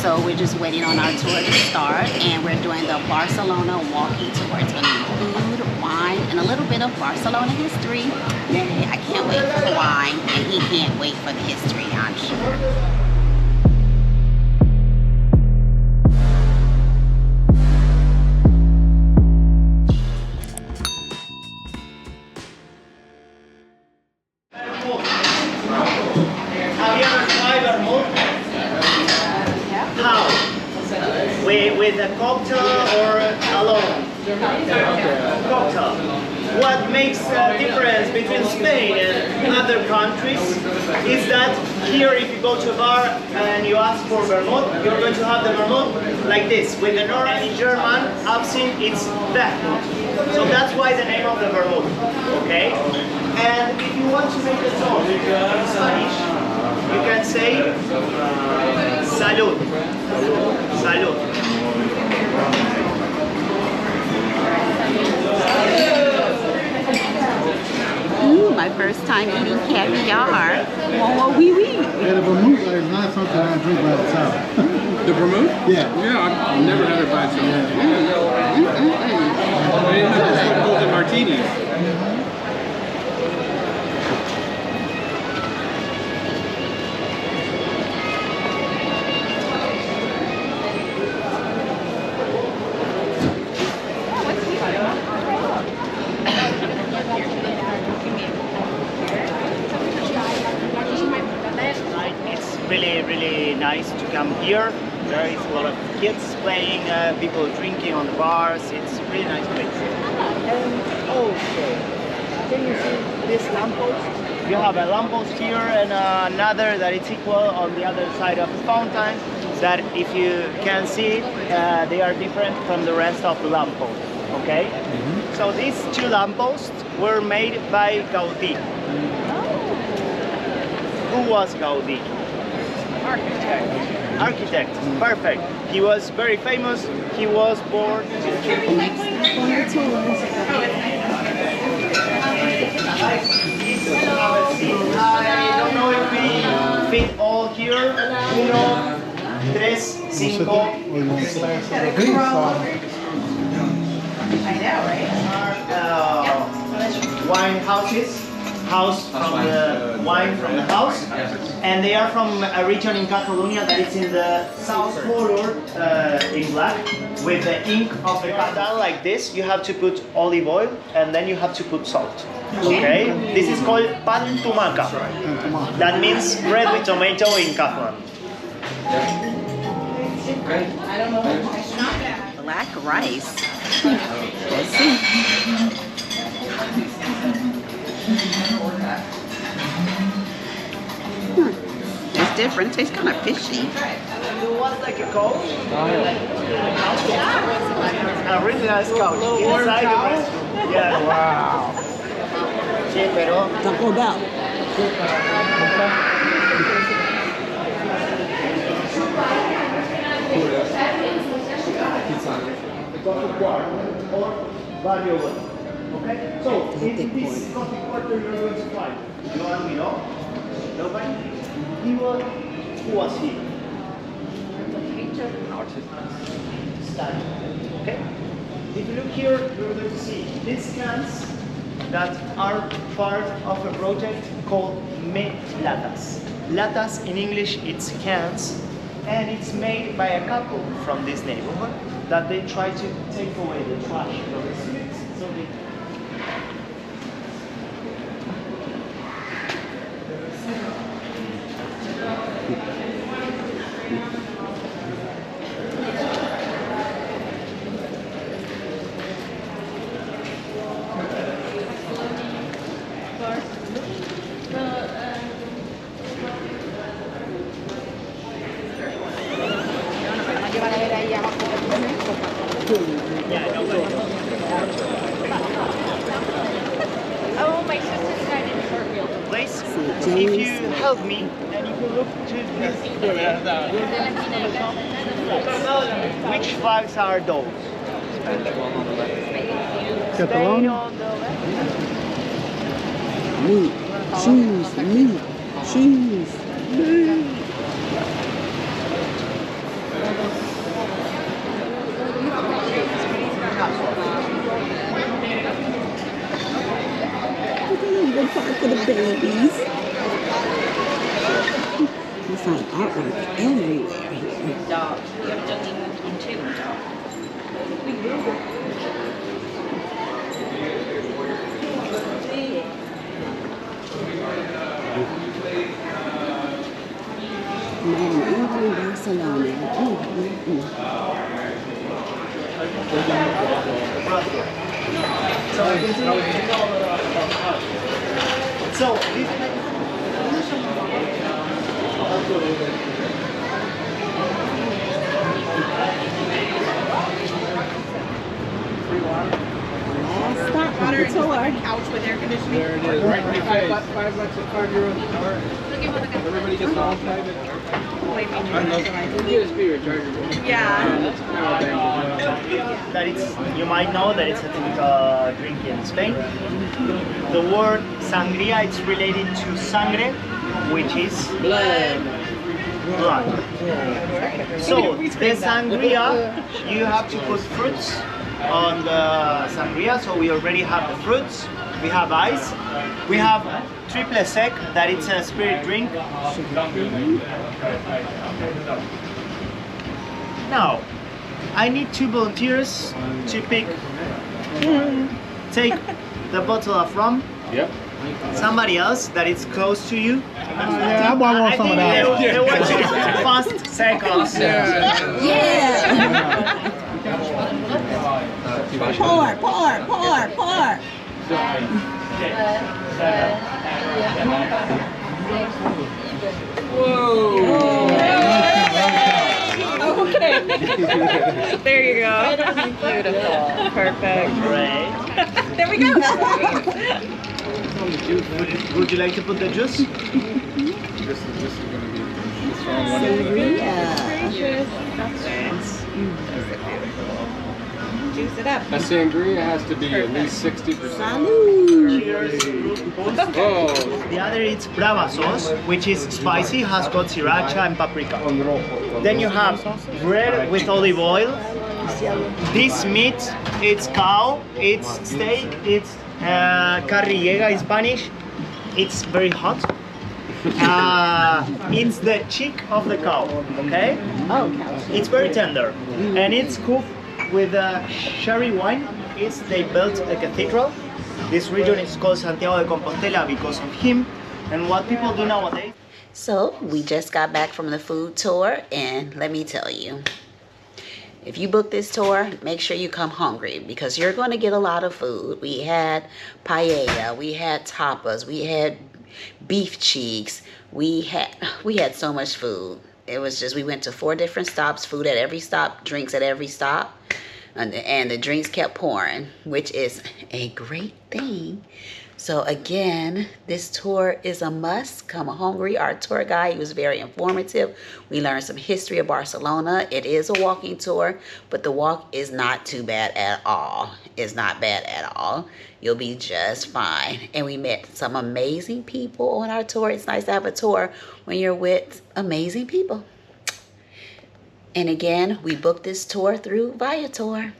So we're just waiting on our tour to start, and we're doing the Barcelona walking tour. It's gonna be food, wine, and a little bit of Barcelona history. Yay, I can't wait for the wine, and he can't wait for the history, I'm sure. With a cocktail or alone? Cocktail. What makes a difference between Spain and other countries is that here if you go to a bar and you ask for vermouth, you're going to have the vermouth like this. With the normal in German, absinthe, it's vermouth. So that's why the name of the vermouth, okay? And if you want to make a song in Spanish, you can say salud. Salud. My first time eating caviar. Oh, wee wee. Yeah, the vermouth is not something I drink by itself. The vermouth? Yeah. Yeah, I've never had it by itself. It goes in martinis. Really nice to come here. There is a lot of kids playing, people drinking on the bars. It's a really nice place. And also, can you see this lamppost? You have a lamppost here and another that is equal on the other side of the fountain. That if you can see, they are different from the rest of the lampposts. Okay? So these two lampposts were made by Gaudí. Who was Gaudí? Architect, perfect. He was very famous. He was born. I don't know if we fit all here. 1, 3, 5. I know, right? Wine houses. House from the wine from the house, and they are from a region in Catalonia that is in the south color in black with the ink of the Catalan like this. You have to put olive oil and then you have to put salt. Okay, this is called pan tumaca. That means bread with tomato in Catalan. I don't know. Black rice. Let's see. It's different. It tastes kind of fishy. You want like a couch? A really nice couch inside the restroom. Yeah. Wow. Sí, pero Taco Bell. or valuable. Okay? So, in this coffee quarter you're going to find Joan Miró. Nobody? Who was he? Artist. Study. Okay? If you look here, you're going to see these cans that are part of a project called Me Latas. Latas in English, it's cans, and it's made by a couple from this neighborhood that they try to take away the trash from the streets. So they Oh, my sister died in Sheffield. place. If you help me and if you look to this which flags are those? Spain on the left. Meat, cheese, meat, cheese, meat. babies. You find artwork everywhere here. Dog. You have done one too, dog. Man, even Barcelona. So, Last stop on the tour. Couch with air conditioning. There it is. Right in your face. $5 a 5-year-old. Everybody gets all private. USB rechargeable. Yeah. that it's, you might know that it's a typical drink in Spain. The word sangria is related to sangre, which is blood. So the sangria, you have to put fruits on the sangria. So we already have the fruits. We have ice. We have triple sec, that it's a spirit drink. Now, I need 2 volunteers to pick. Take the bottle of rum. Yep. Somebody else that is close to you. Yeah, I want some of that. They want you fast seconds. Yeah. Pour. Okay. There you go. Beautiful. Perfect. Great. There we go. Would you like to put the juice? This is going to be the strong one. Juice it up. A sangria has to be at least 60%. Cheers. Oh, The other is brava sauce, which is spicy, has got sriracha and paprika. Then you have bread with olive oil. This meat, it's cow, it's steak, it's carrillega in Spanish. It's very hot. It's the cheek of the cow, okay? It's very tender. And it's cooked with sherry wine. They built a cathedral. This region is called Santiago de Compostela because of him. And what people do nowadays. So we just got back from the food tour, and let me tell you, if you book this tour, make sure you come hungry because you're going to get a lot of food. We had paella, we had tapas, we had beef cheeks, we had so much food. It was just, we went to 4 different stops, food at every stop, drinks at every stop, and the drinks kept pouring, which is a great thing. So again, this tour is a must. Come hungry. Our tour guide, he was very informative. We learned some history of Barcelona. It is a walking tour, but the walk is not too bad at all. It's not bad at all. You'll be just fine. And we met some amazing people on our tour. It's nice to have a tour when you're with amazing people. And again, we booked this tour through Viator.